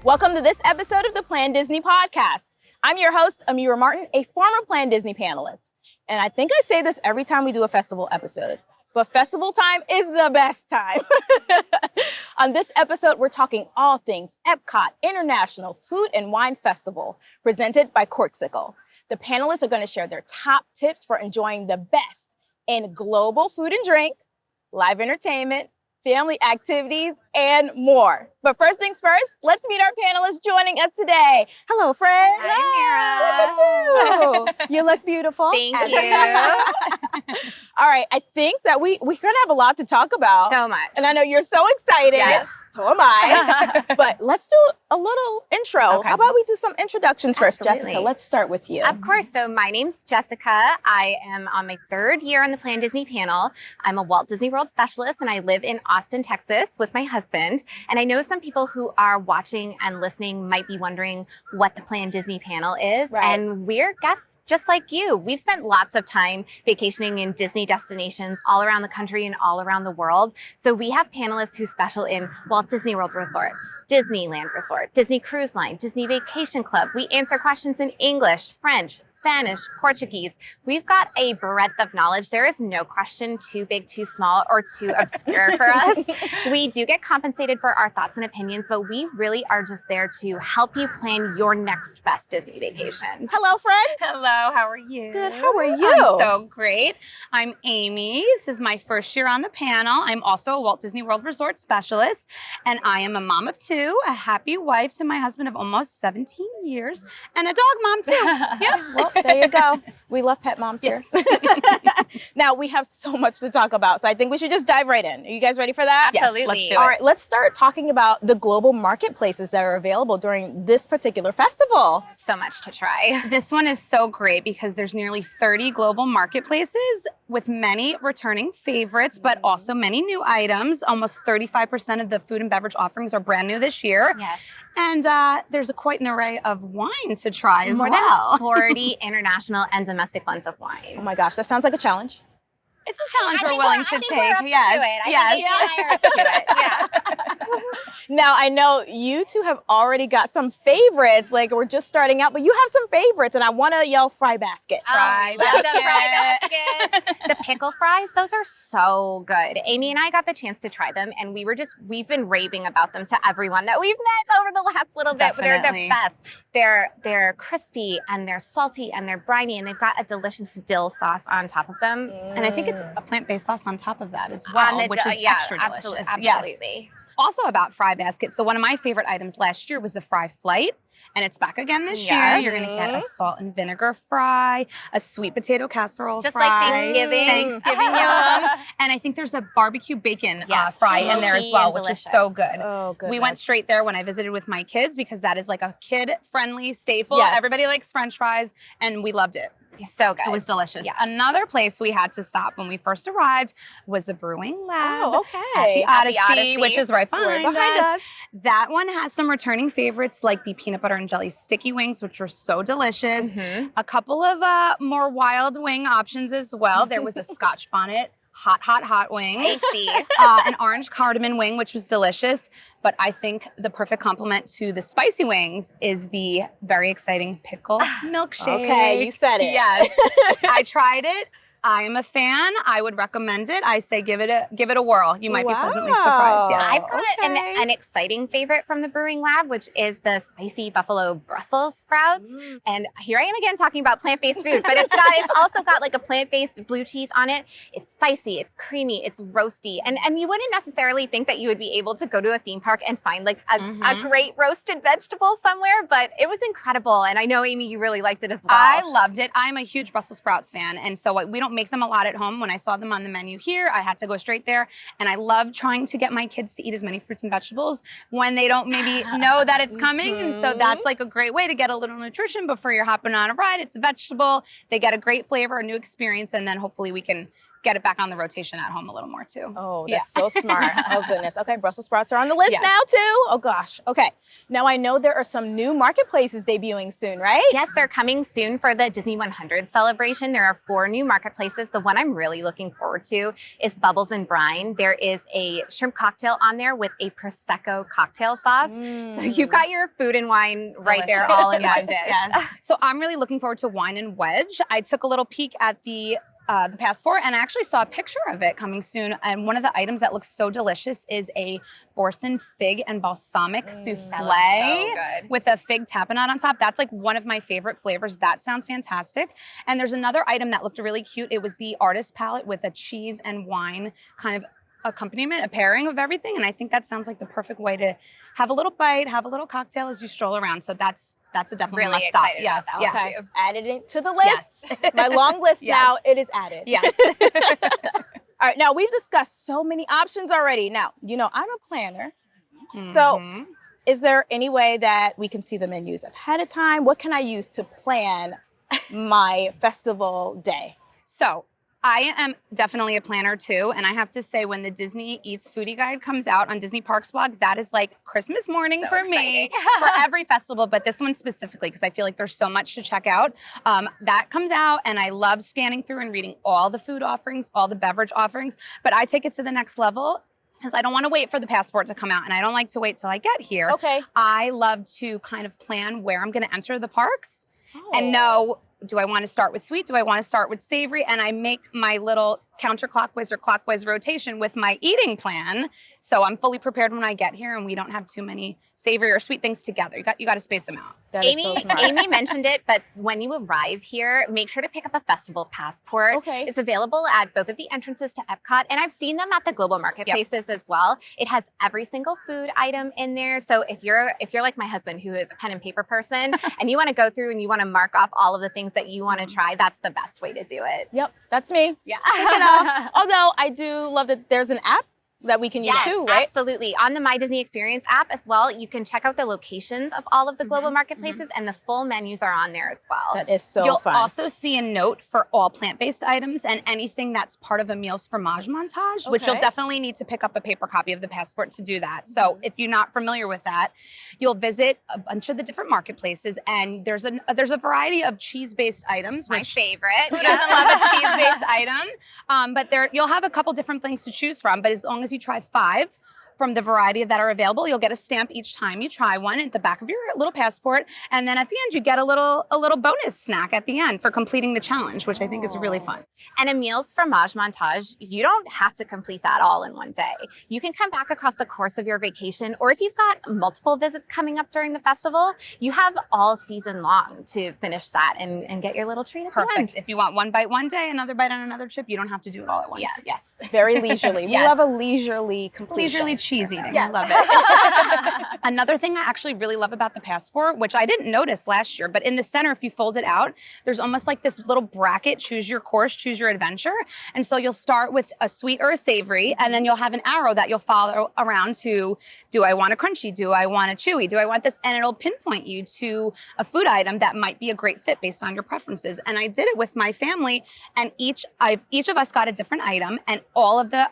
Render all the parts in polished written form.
Welcome to this episode of the planDisney podcast. I'm your host, Amira Martin, a former planDisney panelist. And I think I say this every time we do a festival episode, but festival time is the best time. On this episode, we're talking all things EPCOT International Food and Wine Festival, presented by CORKCICLE. The panelists are going to share their top tips for enjoying the best in global food and drink, live entertainment, family activities, and more. But first things first, let's meet our panelists joining us today. Hello, Fred. Hi, Mira. Look at you. You look beautiful. Thank you. All right, I think that we're going to have a lot to talk about. So much. And I know you're so excited. Yes. So am I. But let's do a little intro. Okay. How about we do some introductions first? Absolutely. Jessica, let's start with you. Of course. So my name's Jessica. I am on my third year on the planDisney panel. I'm a Walt Disney World specialist, and I live in Austin, Texas with my husband. And I know some people who are watching and listening might be wondering what the planDisney panel is. Right. And we're guests just like you. We've spent lots of time vacationing in Disney destinations all around the country and all around the world. So we have panelists who special in Walt Disney World Resort, Disneyland Resort, Disney Cruise Line, Disney Vacation Club. We answer questions in English, French, Spanish, Portuguese. We've got a breadth of knowledge. There is no question too big, too small, or too obscure for us. We do get compensated for our thoughts and opinions, but we really are just there to help you plan your next best Disney vacation. Hello, friend. Hello, how are you? Good, how are you? I'm so great. I'm Amy. This is my first year on the panel. I'm also a Walt Disney World Resort specialist, and I am a mom of two, a happy wife to my husband of almost 17 years, and a dog mom too. Yep. Well, there you go. We love pet moms here. Now, we have so much to talk about, so I think we should just dive right in. Are you guys ready for that? Yes, Absolutely. let's do it. All right, let's start talking about the global marketplaces that are available during this particular festival. So much to try. This one is so great because there's nearly 30 global marketplaces with many returning favorites, but also many new items. Almost 35% of the food and beverage offerings are brand new this year. Yes. And there's quite an array of wine to try as More well. than 40 international and domestic blends of Oh wine. my gosh, that sounds like a challenge. It's a challenge I we're think willing I to think take. we're up Yes. to it. Yes. I think Amy and I are up to it. Yeah. Now, I know you two have already got some favorites, like we're just starting out, but you have some favorites, and I want to yell fry basket. Fry love the basket. fry basket. The pickle fries, those are so good. Amy and I got the chance to try them, and we've been raving about them to everyone that we've met over the last little bit. They're Definitely. the best. They're crispy, and they're salty, and they're briny, and they've got a delicious dill sauce on top of them. And I think it's a plant-based sauce on top of that as well, which is extra delicious. Absolutely. Yes. Also about fry basket. So one of my favorite items last year was the fry flight. And it's back again this year. Yes. You're going to get a salt and vinegar fry, a sweet potato casserole Just fry. like Thanksgiving. Thanksgiving yum. And I think there's a barbecue bacon Yes. fry in there as Smoky well, and which is so delicious. good. Oh, goodness. We went straight there when I visited with my kids because that is like a kid-friendly staple. Yes. Everybody likes French fries, and we loved it. So good. It was delicious. Yeah. Another place we had to stop when we first arrived was the Brewing Lab. Oh, okay. At At the the Odyssey, Odyssey, which is right behind, us. us. That one has some returning favorites like the peanut butter and jelly sticky wings, which were so delicious. Mhm. A couple of more wild wing options as well. There was a Scotch bonnet, hot wing. Tasty. An orange cardamom wing, which was delicious. But I think the perfect complement to the spicy wings is the very exciting pickle milkshake. Okay, you said it. Yes. I tried it. I am a fan. I would recommend it. I say give it a whirl. You might be pleasantly surprised. Yes. I've got Okay. an exciting favorite from the Brewing Lab, which is the spicy buffalo Brussels sprouts. And here I am again talking about plant-based food, but it's also got like a plant-based blue cheese on it. It's spicy, it's creamy, it's roasty. And you wouldn't necessarily think that you would be able to go to a theme park and find like a great roasted vegetable somewhere, but it was incredible. And I know, Amy, you really liked it as well. I loved it. I'm a huge Brussels sprouts fan, and so we don't make them a lot at home. When I saw them on the menu here, I had to go straight there, and I love trying to get my kids to eat as many fruits and vegetables when they don't maybe know that it's coming, and so that's like a great way to get a little nutrition before you're hopping on a ride. It's a vegetable. They get a great flavor, a new experience, and then hopefully we can get it back on the rotation at home a little more too. Oh, that's so smart. Oh, goodness. Okay, Brussels sprouts are on the list now, too. Oh, gosh. Okay. Now, I know there are some new marketplaces debuting soon, right? Yes, they're coming soon for the Disney 100 celebration. There are 4 new marketplaces. The one I'm really looking forward to is Bubbles and Brine. There is a shrimp cocktail on there with a Prosecco cocktail sauce. So you've got your food and wine right there all in one dish. Yes. So I'm really looking forward to Wine and Wedge. I took a little peek at the passport, and I actually saw a picture of it coming soon. And one of the items that looks so delicious is a Boursin fig and balsamic souffle with a fig tapenade on top. That's like one of my favorite flavors. That sounds fantastic. And there's another item that looked really cute. It was the artist palette with a cheese and wine kind of accompaniment, a pairing of everything. And I think that sounds like the perfect way to have a little bite, have a little cocktail as you stroll around. So that's a definitely really must stop. Yes. Okay. Added it to the list. My long list now, it is added. Yes. All right. Now, we've discussed so many options already. Now, I'm a planner. So is there any way that we can see the menus ahead of time? What can I use to plan my festival day? So I am definitely a planner too. And I have to say, when the Disney Eats Foodie Guide comes out on Disney Parks blog, that is like Christmas morning for me, for every festival, but this one specifically, because I feel like there's so much to check out. That comes out, and I love scanning through and reading all the food offerings, all the beverage offerings, but I take it to the next level because I don't want to wait for the passport to come out, and I don't like to wait till I get here. Okay. I love to kind of plan where I'm going to enter the parks and know, do I want to start with sweet? Do I want to start with savory? And I make my little counterclockwise or clockwise rotation with my eating plan. So I'm fully prepared when I get here, and we don't have too many savory or sweet things together. You got to space them out. That is so smart. Amy mentioned it, but when you arrive here, make sure to pick up a festival passport. Okay. It's available at both of the entrances to EPCOT, and I've seen them at the global marketplaces as well. It has every single food item in there. So if you're like my husband, who is a pen and paper person, and you want to go through and you want to mark off all of the things that you want to try, that's the best way to do it. Yep, that's me. Yeah. Although I do love that there's an app that we can use too, right? Absolutely. On the My Disney Experience app as well, you can check out the locations of all of the global marketplaces, and the full menus are on there as well. That is so You'll fun. also see a note for all plant-based items and anything that's part of a meals fromage montage, which you'll definitely need to pick up a paper copy of the passport to do that. So if you're not familiar with that, you'll visit a bunch of the different marketplaces, and there's a variety of cheese-based items. My favorite. Who doesn't love a cheese-based item? But you'll have a couple different things to choose from, but as long as you try 5 from the variety that are available, you'll get a stamp each time you try one at the back of your little passport. And then at the end, you get a little bonus snack at the end for completing the challenge, which I think is really fun. And a meals fromage montage, you don't have to complete that all in one day. You can come back across the course of your vacation, or if you've got multiple visits coming up during the festival, you have all season long to finish that and get your little treat at the end. Perfect. If you want one bite one day, another bite on another trip, you don't have to do it all at once. Yes. Very leisurely. We love a leisurely completion. Leisurely cheese eating. I love it. Another thing I actually really love about the passport, which I didn't notice last year, but in the center, if you fold it out, there's almost like this little bracket, choose your course, choose your adventure. And so you'll start with a sweet or a savory, and then you'll have an arrow that you'll follow around to, do I want a crunchy? Do I want a chewy? Do I want this? And it'll pinpoint you to a food item that might be a great fit based on your preferences. And I did it with my family, and each of us got a different item, and all of the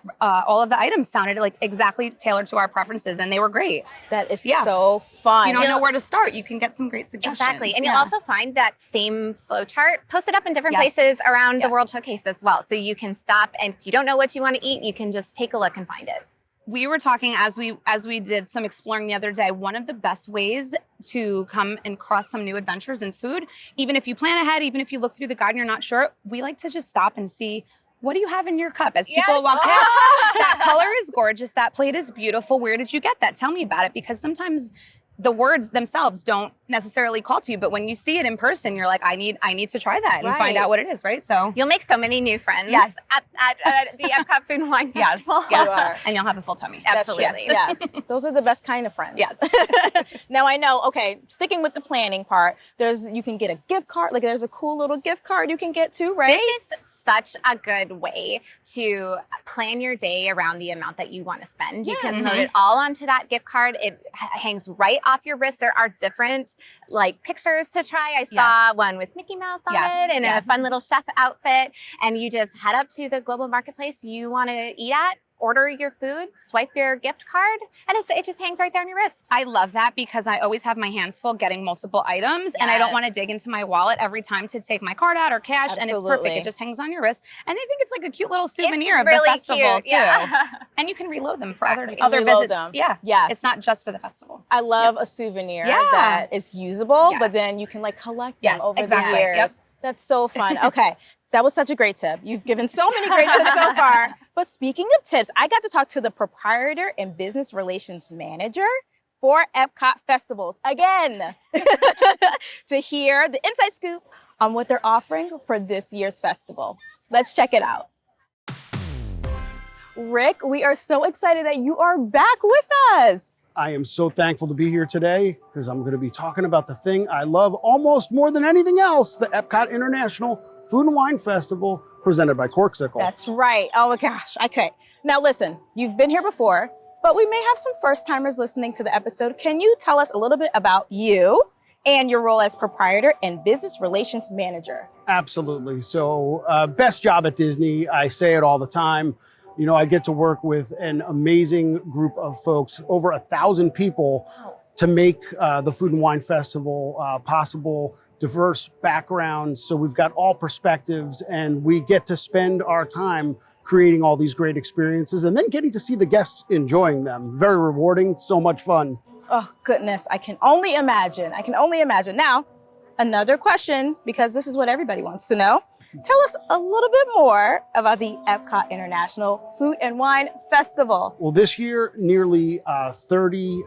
items sounded like exactly tailored to our preferences, and they were great. That is so fun. You don't know where to start, you can get some great suggestions. Exactly. And you'll also find that same flow chart posted up in different places around the World Showcase as well. So you can stop, and if you don't know what you want to eat, you can just take a look and find it. We were talking as we did some exploring the other day, one of the best ways to come and cross some new adventures in food, even if you plan ahead, even if you look through the guide and you're not sure, we like to just stop and see, what do you have in your cup? As people walk past, that color is gorgeous. That plate is beautiful. Where did you get that? Tell me about it. Because sometimes the words themselves don't necessarily call to you, but when you see it in person, you're like, I need to try that and find out what it is, right? So you'll make so many new friends. At the EPCOT Food and Wine Festival. Yes. And you'll have a full tummy. Absolutely. Yes. Those are the best kind of friends. Yes. Now I know, okay, sticking with the planning part, you can get a gift card, like there's a cool little gift card you can get too, right? This is such a good way to plan your day around the amount that you want to spend. You can load it all onto that gift card. It hangs right off your wrist. There are different like pictures to try. I saw one with Mickey Mouse on it and a fun little chef outfit. And you just head up to the global marketplace you want to eat at, order your food, swipe your gift card, and it just hangs right there on your wrist. I love that because I always have my hands full getting multiple items and I don't want to dig into my wallet every time to take my card out or cash. And it's perfect. It just hangs on your wrist. And I think it's like a cute little souvenir of the festival too. And you can reload them for other visits. Yes. It's not just for the festival. I love a souvenir that is usable, but then you can like collect them over the years. That's so fun. Okay. That was such a great tip. You've given so many great tips so far. But speaking of tips, I got to talk to the proprietor and business relations manager for EPCOT Festivals again to hear the inside scoop on what they're offering for this year's festival. Let's check it out. Rick, we are so excited that you are back with us. I am so thankful to be here today because I'm going to be talking about the thing I love almost more than anything else, the EPCOT International Food and Wine Festival presented by CORKCICLE. That's right. Oh my gosh. Okay. Now listen, you've been here before, but we may have some first timers listening to the episode. Can you tell us a little bit about you and your role as proprietor and business relations manager? Absolutely. So best job at Disney. I say it all the time. You know, I get to work with an amazing group of folks, over 1,000 people, to make the Food and Wine Festival possible. Diverse backgrounds, so we've got all perspectives, and we get to spend our time creating all these great experiences and then getting to see the guests enjoying them. Very rewarding, so much fun. Oh goodness, I can only imagine. Now, another question, because this is what everybody wants to know. Tell us a little bit more about the EPCOT International Food and Wine Festival. Well, this year, nearly 30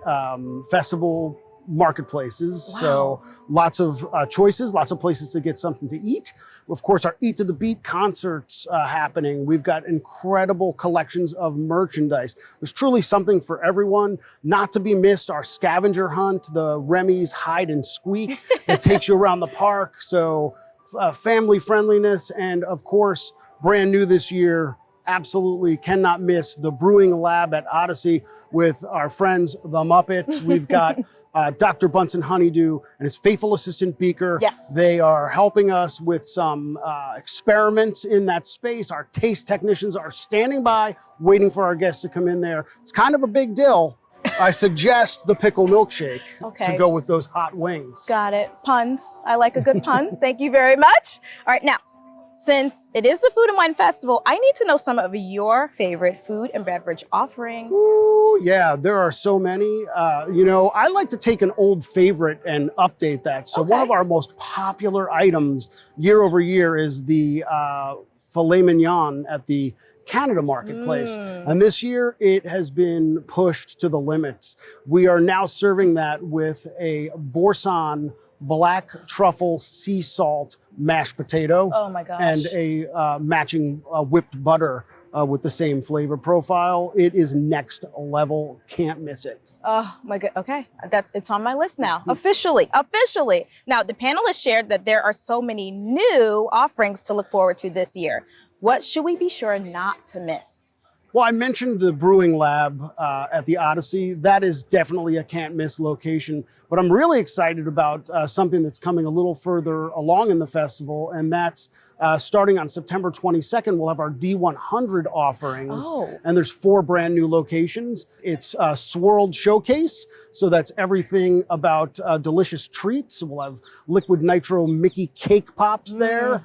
festival marketplaces. Wow. So lots of choices, lots of places to get something to eat. Of course, our Eat to the Beat concerts happening. We've got incredible collections of merchandise. There's truly something for everyone. Not to be missed, our scavenger hunt, the Remy's Hide and Squeak that takes you around the park. So family friendliness, and of course, brand new this year, absolutely cannot miss the Brewing Lab at Odyssey with our friends, the Muppets. We've got Dr. Bunsen Honeydew and his faithful assistant Beaker. Yes. They are helping us with some experiments in that space. Our taste technicians are standing by, waiting for our guests to come in there. It's kind of a big deal. I suggest the pickle milkshake to go with those hot wings. Got it. Puns. I like a good pun. Thank you very much. All right, now, since it is the Food and Wine Festival, I need to know some of your favorite food and beverage offerings. Ooh, yeah, there are so many. You know, I like to take an old favorite and update that. So one of our most popular items year over year is the filet mignon at the Canada Marketplace. And this year it has been pushed to the limits. We are now serving that with a Boursin black truffle sea salt mashed potato. Oh my gosh. And a matching whipped butter with the same flavor profile. It is next level. Can't miss it. Oh my god. Okay, it's on my list now. Officially. Now, the panelists shared that there are so many new offerings to look forward to this year. What should we be sure not to miss? Well, I mentioned the Brewing Lab at the Odyssey. That is definitely a can't miss location, but I'm really excited about something that's coming a little further along in the festival, and that's starting on September 22nd, we'll have our D100 offerings, and there's 4 brand new locations. It's a swirled showcase, so that's everything about delicious treats. We'll have liquid nitro Mickey cake pops there.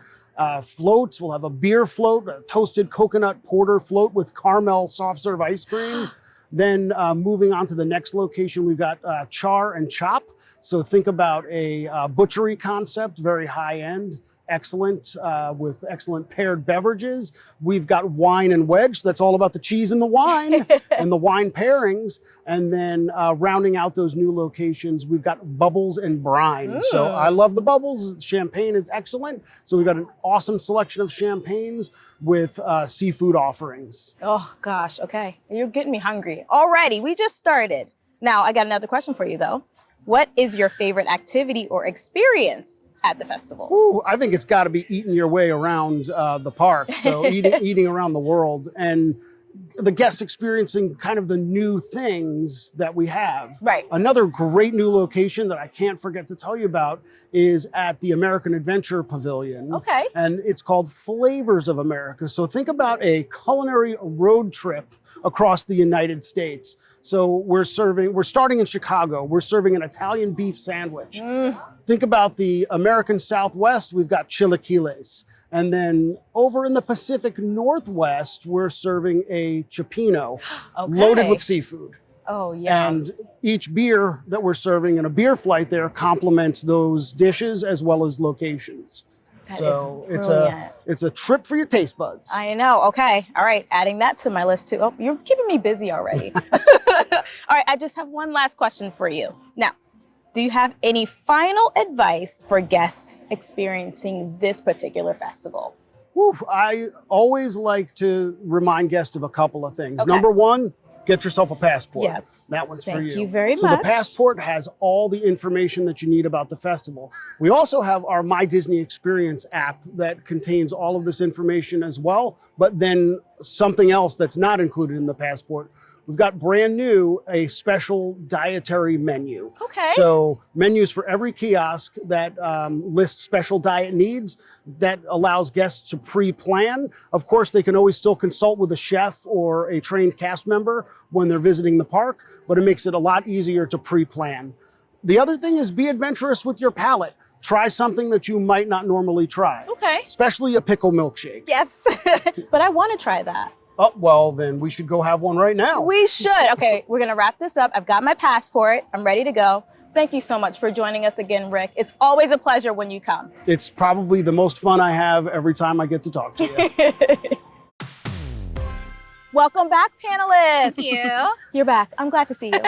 Floats, we'll have a beer float, a toasted coconut porter float with caramel soft serve ice cream. Then moving on to the next location, we've got char and chop. So think about a butchery concept, very high end. Excellent, with excellent paired beverages. We've got wine and wedge. That's all about the cheese and the wine and the wine pairings. And then rounding out those new locations, we've got bubbles and brine. So I love the bubbles. Champagne is excellent. So we've got an awesome selection of champagnes with seafood offerings. Oh gosh, okay. You're getting me hungry. Alrighty, we just started. Now I got another question for you though. What is your favorite activity or experience at the festival? Ooh, I think it's got to be eating your way around the park. So eating around the world, and the guests experiencing kind of the new things that we have. Right. Another great new location that I can't forget to tell you about is at the American Adventure Pavilion. Okay. And it's called Flavors of America. So think about a culinary road trip across the United States. So we're starting in Chicago. We're serving an Italian beef sandwich. Think about the American Southwest, we've got chilaquiles. And then over in the Pacific Northwest, we're serving a cioppino loaded with seafood. Oh, yeah. And each beer that we're serving in a beer flight there complements those dishes as well as locations. That So is it's a trip for your taste buds. I know. Okay. All right. Adding that to my list too. Oh, you're keeping me busy already. All right. I just have one last question for you. Now, do you have any final advice for guests experiencing this particular festival? Whew, I always like to remind guests of a couple of things. Okay. Number one, get yourself a passport. Yes. That one's for you. Thank you very So much. the passport has all the information that you need about the festival. We also have our My Disney Experience app that contains all of this information as well, but then something else that's not included in the passport. We've got brand new, a special dietary menu. Okay. So menus for every kiosk that lists special diet needs, that allows guests to pre-plan. Of course, they can always still consult with a chef or a trained cast member when they're visiting the park, but it makes it a lot easier to pre-plan. The other thing is be adventurous with your palate. Try something that you might not normally try. Okay. Especially a pickle milkshake. Yes. But I want to try that. Oh, well, then we should go have one right now. We should. Okay, we're going to wrap this up. I've got my passport. I'm ready to go. Thank you so much for joining us again, Rick. It's always a pleasure when you come. It's probably the most fun I have every time I get to talk to you. Welcome back, panelists. Thank you. You're back. I'm glad to see you.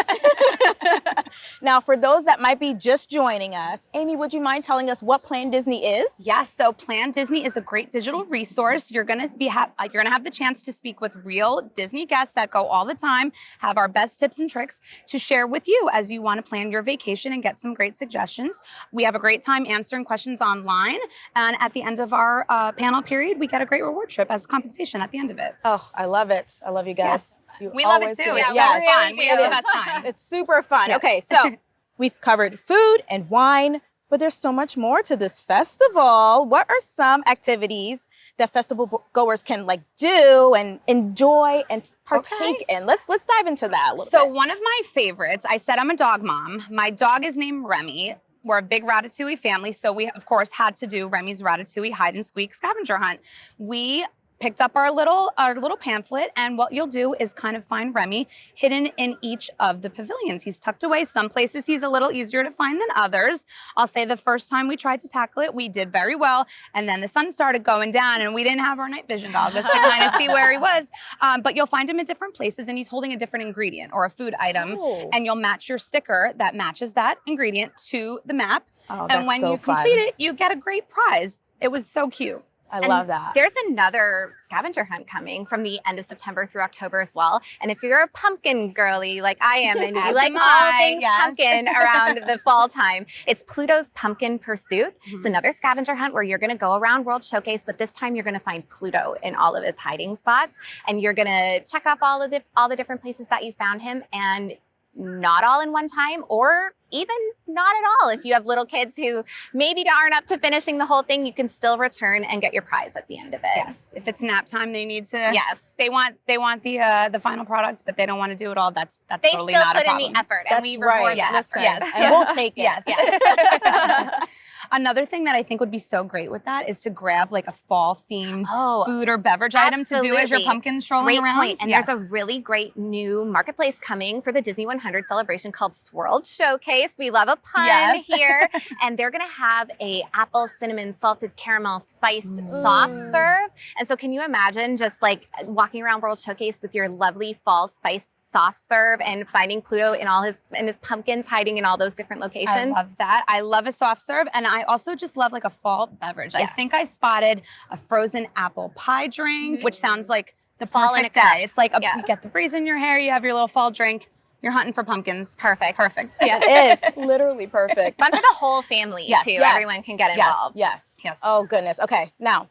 Now, for those that might be just joining us, Amy, would you mind telling us what planDisney is? Yes, so planDisney is a great digital resource. You're gonna have the chance to speak with real Disney guests that go all the time, have our best tips and tricks to share with you as you want to plan your vacation and get some great suggestions. We have a great time answering questions online, and at the end of our panel period, we get a great reward trip as compensation at the end of it. Oh, I love it. I love you guys. You We love it always too. do It's Yes. so fun. It We have the is. best time. It's super fun. Yes. Okay, so we've covered food and wine, but there's so much more to this festival. What are some activities that festival goers can do and enjoy and partake in? Let's dive into that a little So bit. one of my favorites, I said I'm a dog mom. My dog is named Remy. We're a big Ratatouille family, so we of course had to do Remy's Ratatouille hide and squeak scavenger hunt. We picked up our little pamphlet, and what you'll do is kind of find Remy hidden in each of the pavilions. He's tucked away. Some places he's a little easier to find than others. I'll say the first time we tried to tackle it, we did very well, and then the sun started going down, and we didn't have our night vision goggles to kind of see where he was. But you'll find him in different places, and he's holding a different ingredient or a food item, Oh. and you'll match your sticker that matches that ingredient to the map. Oh, And that's when so you fun. complete it, you get a great prize. It was so cute. I And love that. There's another scavenger hunt coming from the end of September through October as well. And if you're a pumpkin girly like I am, and you As like am all I, things yes. pumpkin around the fall time, it's Pluto's Pumpkin Pursuit. It's another scavenger hunt where you're going to go around World Showcase, but this time you're going to find Pluto in all of his hiding spots, and you're going to check off all the different places that you found him, and not all in one time, or even not at all. If you have little kids who maybe aren't up to finishing the whole thing, you can still return and get your prize at the end of it. Yes, if it's nap time, they need to. Yes. They want the final product, but they don't want to do it all. That's They totally still not a put in problem. the effort, and That's we right. reward the Yes, effort. yes. And we'll take it. Yes. Yes. Another thing that I think would be so great with that is to grab like a fall themed Oh, food or beverage item to do as your absolutely. pumpkin strolling Great around. point. And there's a really great new marketplace coming for the Disney 100 celebration called Swirled Showcase. We love a pun Yes. here. And they're going to have a apple, cinnamon, salted caramel spiced soft serve. And so can you imagine just like walking around World Showcase with your lovely fall spiced soft serve and finding Pluto in all his pumpkins hiding in all those different I locations? love that. I love a soft serve, and I also just love like a fall beverage. I Yes. think I spotted a frozen apple pie drink, which sounds like the Fall in perfect a cup. day. It's like Yeah. you get the breeze in your hair, you have your little fall drink. You're hunting for pumpkins. Perfect. Perfect. It is literally perfect. Fun for the whole family Yes. too. Yes. Everyone can get involved. Yes. Yes. Oh, goodness. Okay. Now,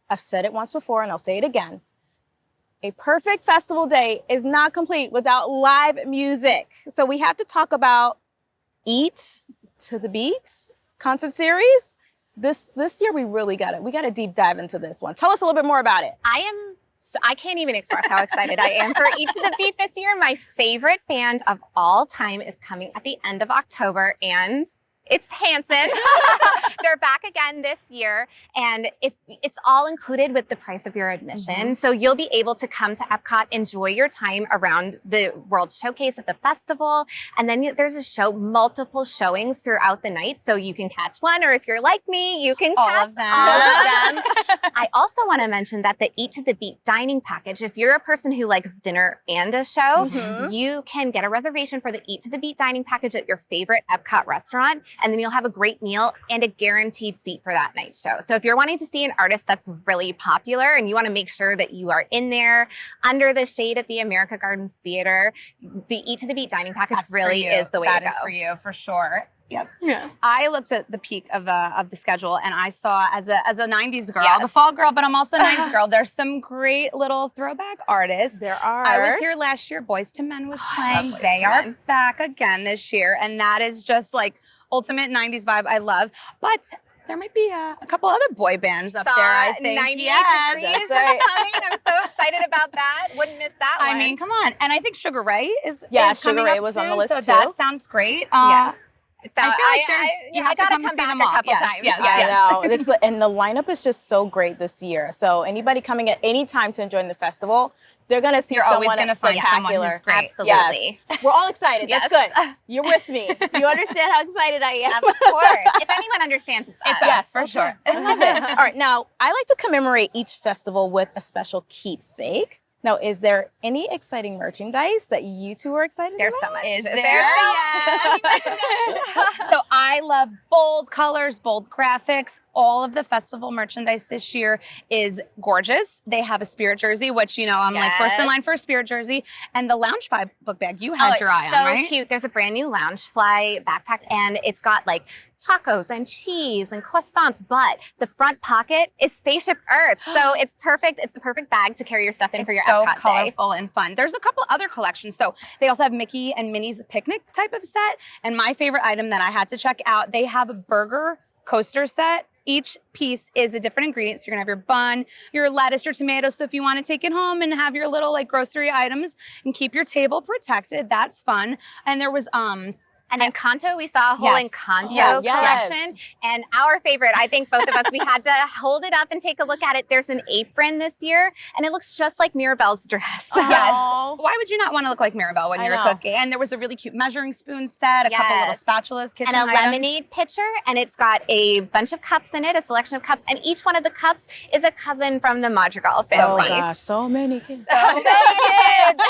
I've said it once before and I'll say it again. A perfect festival day is not complete without live music. So we have to talk about Eat to the Beat concert series. This year we really got it. We got to deep dive into this one. Tell us a little bit more about it. I can't even express how excited I am for Each to the Beat this year. My favorite band of all time is coming at the end of October, and it's Hanson. They're back again this year, and it's all included with the price of your admission. So you'll be able to come to EPCOT, enjoy your time around the World Showcase at the festival, and then there's multiple showings throughout the night, so you can catch one, or if you're like me, you can catch all of them. I also want to mention that the Eat to the Beat dining package, if you're a person who likes dinner and a show, you can get a reservation for the Eat to the Beat dining package at your favorite EPCOT restaurant, and then you'll have a great meal and a guaranteed seat for that night show. So if you're wanting to see an artist that's really popular and you want to make sure that you are in there under the shade at the America Gardens Theater, the Eat to the Beat dining package really is the way to go. That is for you, for sure. Yep. Yeah. I looked at the peak of the schedule, and I saw as a 90s girl, Yes. the fall girl, but I'm also a 90s girl. There's some great little throwback artists. There are. I was here last year. Boys to Men was playing. Boyz They II are Men. back again this year, and that is just like ultimate 90s vibe I love. But there might be a couple other boy bands up there, I think. 98 Yes. Degrees is That's right. coming. I'm so excited about that. Wouldn't miss that one. I mean, come on. And I think Sugar Ray is Yeah, is Sugar coming Ray up was on the soon, list, so too. that sounds great. Yes. So I feel like you have to gotta come come see them back all. a couple Yes, times. yes, I yes. know. And the lineup is just so great this year. So anybody coming at any time to join the festival, they're going to see You're someone always going to find someone spectacular. who's great. Absolutely. Yes. We're all excited. Yes. That's good. You're with me. You understand how excited I am. Of course. If anyone understands, it's us. It's us, for sure. I love it. All right. Now, I like to commemorate each festival with a special keepsake. Now, is there any exciting merchandise that you two are excited There's about? so much. Is there? There's Yes. So I love bold colors, bold graphics. All of the festival merchandise this year is gorgeous. They have a Spirit jersey, which, you know, I'm like first in Yes. line for a Spirit jersey. And the Loungefly book bag you Oh, had it's your eye so on, right? cute. There's a brand new Loungefly backpack, and it's got like tacos and cheese and croissants, but the front pocket is Spaceship Earth. So it's perfect. It's the perfect bag to carry your stuff in for your so Epcot day. colorful and fun. There's a couple other collections. So they also have Mickey and Minnie's picnic type of set. And my favorite item that I had to check out, they have a burger coaster set. Each piece is a different ingredient. So you're gonna have your bun, your lettuce, your tomatoes. So if you want to take it home and have your little like grocery items and keep your table protected, that's fun. And there was And Encanto, we saw a whole Yes. Encanto Yes. collection. And our favorite, I think both of us, we had to hold it up and take a look at it. There's an apron this year, and it looks just like Mirabelle's dress. Yes. Aw. Why would you not want to look like Mirabelle when I you're know. cooking? And there was a really cute measuring spoon set, a couple little Yes. spatulas, kitchen And a items. lemonade pitcher, and it's got a bunch of cups in it, a selection of cups, and each one of the cups is a cousin from the Madrigal Oh, family. gosh. So many kids. So many kids.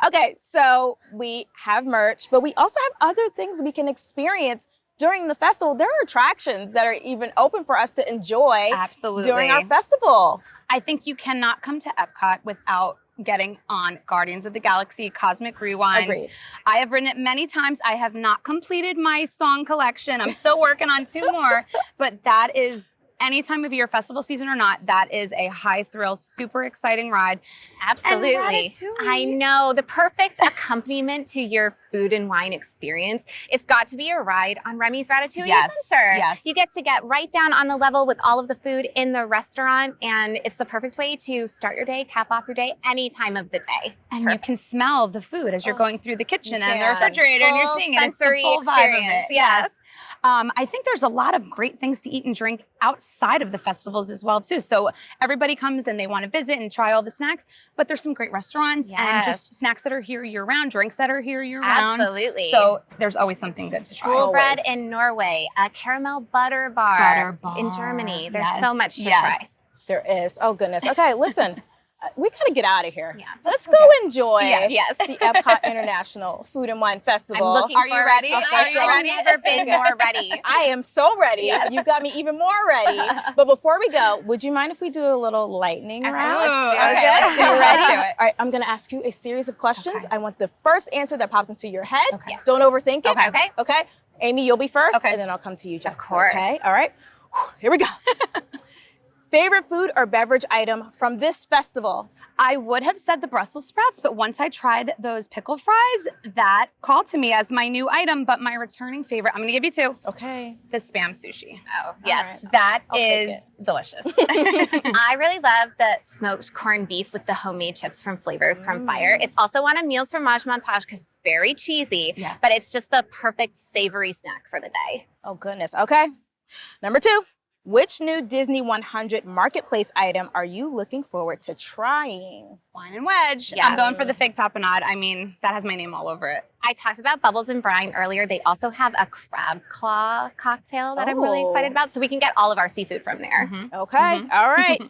Okay, so we have merch, but we also have other things we can experience during the festival. There are attractions that are even open for us to enjoy Absolutely. during our festival. I think you cannot come to Epcot without getting on Guardians of the Galaxy Cosmic Rewinds. Agreed. I have written it many times. I have not completed my song collection. I'm still working on 2 more, but that is any time of year, festival season or not, that is a high thrill, super exciting ride. Absolutely. Ratatouille. I know. The perfect accompaniment to your food and wine experience, it's got to be a ride on Remy's Ratatouille Yes, Adventure. yes. You get to get right down on the level with all of the food in the restaurant, and it's the perfect way to start your day, cap off your day, any time of the day. It's And you perfect. can smell the food as you're going through the kitchen and the can. refrigerator, and you're Full seeing it. It's the sensory full vibe of it. experience, yes. I think there's a lot of great things to eat and drink outside of the festivals as well too. So everybody comes and they want to visit and try all the snacks, but there's some great restaurants and Yes. just snacks that are here year round, drinks that are here year round. Absolutely. So there's always something good to try. School bread Always. in Norway, a caramel butter bar, Butter bar. in Germany. There's Yes, so much to yes. try. There is. Oh, goodness. Okay, listen. We gotta get out of here. Yeah, Let's go enjoy Yes. the EPCOT International Food and Wine Festival. I'm looking Are you forward ready? to it. Are you I've ready? never been more ready. I am so ready. Yes. You got me even more ready. But before we go, would you mind if we do a little lightning Okay, round? let's do it. Okay, let's do it. Let's do it. All right, I'm gonna ask you a series of questions. Okay. I want the first answer that pops into your head. Okay. Don't overthink it. Okay. Okay. Okay. Amy, you'll be first, Okay. and then I'll come to you, Jessica. course. Okay. All right. Here we go. Favorite food or beverage item from this festival? I would have said the Brussels sprouts, but once I tried those pickle fries, that called to me as my new item. But my returning favorite, I'm gonna give you two, Okay. the Spam sushi. Oh, yes. right. That I'll take is delicious. I really love the smoked corned beef with the homemade chips from Flavors from Fire. It's also one of Meals from Maj Montage because it's very cheesy, Yes. but it's just the perfect savory snack for the day. Oh, goodness. Okay. Number 2. Which new Disney 100 marketplace item are you looking forward to trying? Wine and wedge. Yeah. I'm going for the fig tapenade. I mean, that has my name all over it. I talked about Bubbles and Brine earlier. They also have a crab claw cocktail that I'm really Oh. excited about, so we can get all of our seafood from there. Okay. All right.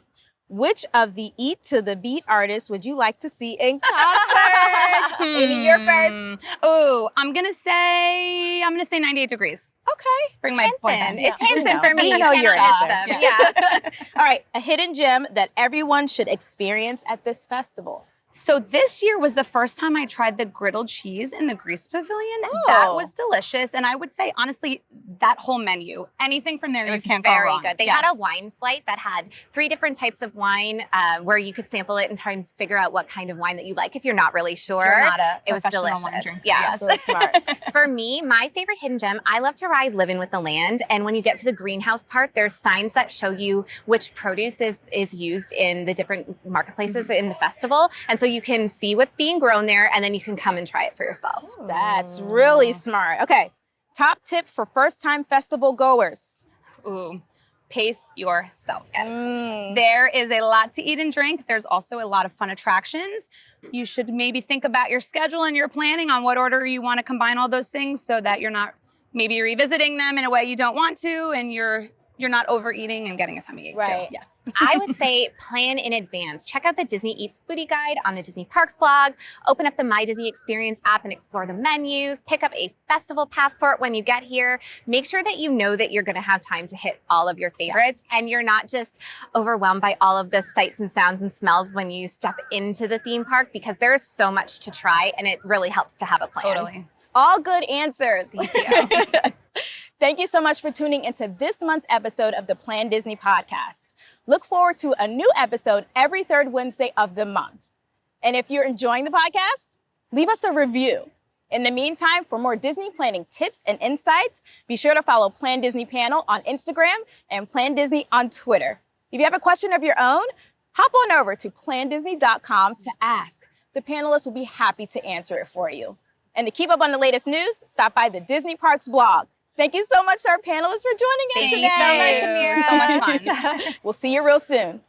Which of the Eat to the Beat artists would you like to see in concert? Amy, you're first. Oh, I'm gonna say 98 Degrees. Okay. Bring my boyfriend. It's We Hanson know. for me. We You know cannot your miss answer. them. Yeah. Yeah. All right. A hidden gem that everyone should experience at this festival. So this year was the first time I tried the griddled cheese in the Grease Pavilion. Oh. That was delicious. And I would say, honestly, that whole menu, anything from there, It you was can't go very wrong. good. They Yes. had a wine flight that had 3 different types of wine where you could sample it and try and figure out what kind of wine that you like if you're not really sure. If you're not a It was professional wine delicious. drinker. Yeah. Yes. Really smart. For me, my favorite hidden gem, I love to ride Living with the Land. And when you get to the greenhouse part, there's signs that show you which produce is used in the different marketplaces in the festival. And so you can see what's being grown there, and then you can come and try it for yourself. That's really smart. Okay. Top tip for first-time festival goers. Ooh, pace yourself. Mm. There is a lot to eat and drink. There's also a lot of fun attractions. You should maybe think about your schedule and your planning on what order you want to combine all those things so that you're not maybe revisiting them in a way you don't want to, and you're not overeating and getting a tummy ache Right. too. Yes. I would say plan in advance. Check out the Disney Eats foodie guide on the Disney Parks blog. Open up the My Disney Experience app and explore the menus. Pick up a festival passport when you get here. Make sure that you know that you're going to have time to hit all of your favorites and you're not just overwhelmed by all of the sights and sounds and smells when you step into the theme park, because there is so much to try and it really helps to have a plan. Totally. All good answers. Thank you. Thank you so much for tuning into this month's episode of the planDisney podcast. Look forward to a new episode every third Wednesday of the month. And if you're enjoying the podcast, leave us a review. In the meantime, for more Disney planning tips and insights, be sure to follow planDisney Panel on Instagram and planDisney on Twitter. If you have a question of your own, hop on over to plandisney.com to ask. The panelists will be happy to answer it for you. And to keep up on the latest news, stop by the Disney Parks blog. Thank you so much to our panelists for joining us Thank today. you so much, Amira. So much fun. We'll see you real soon.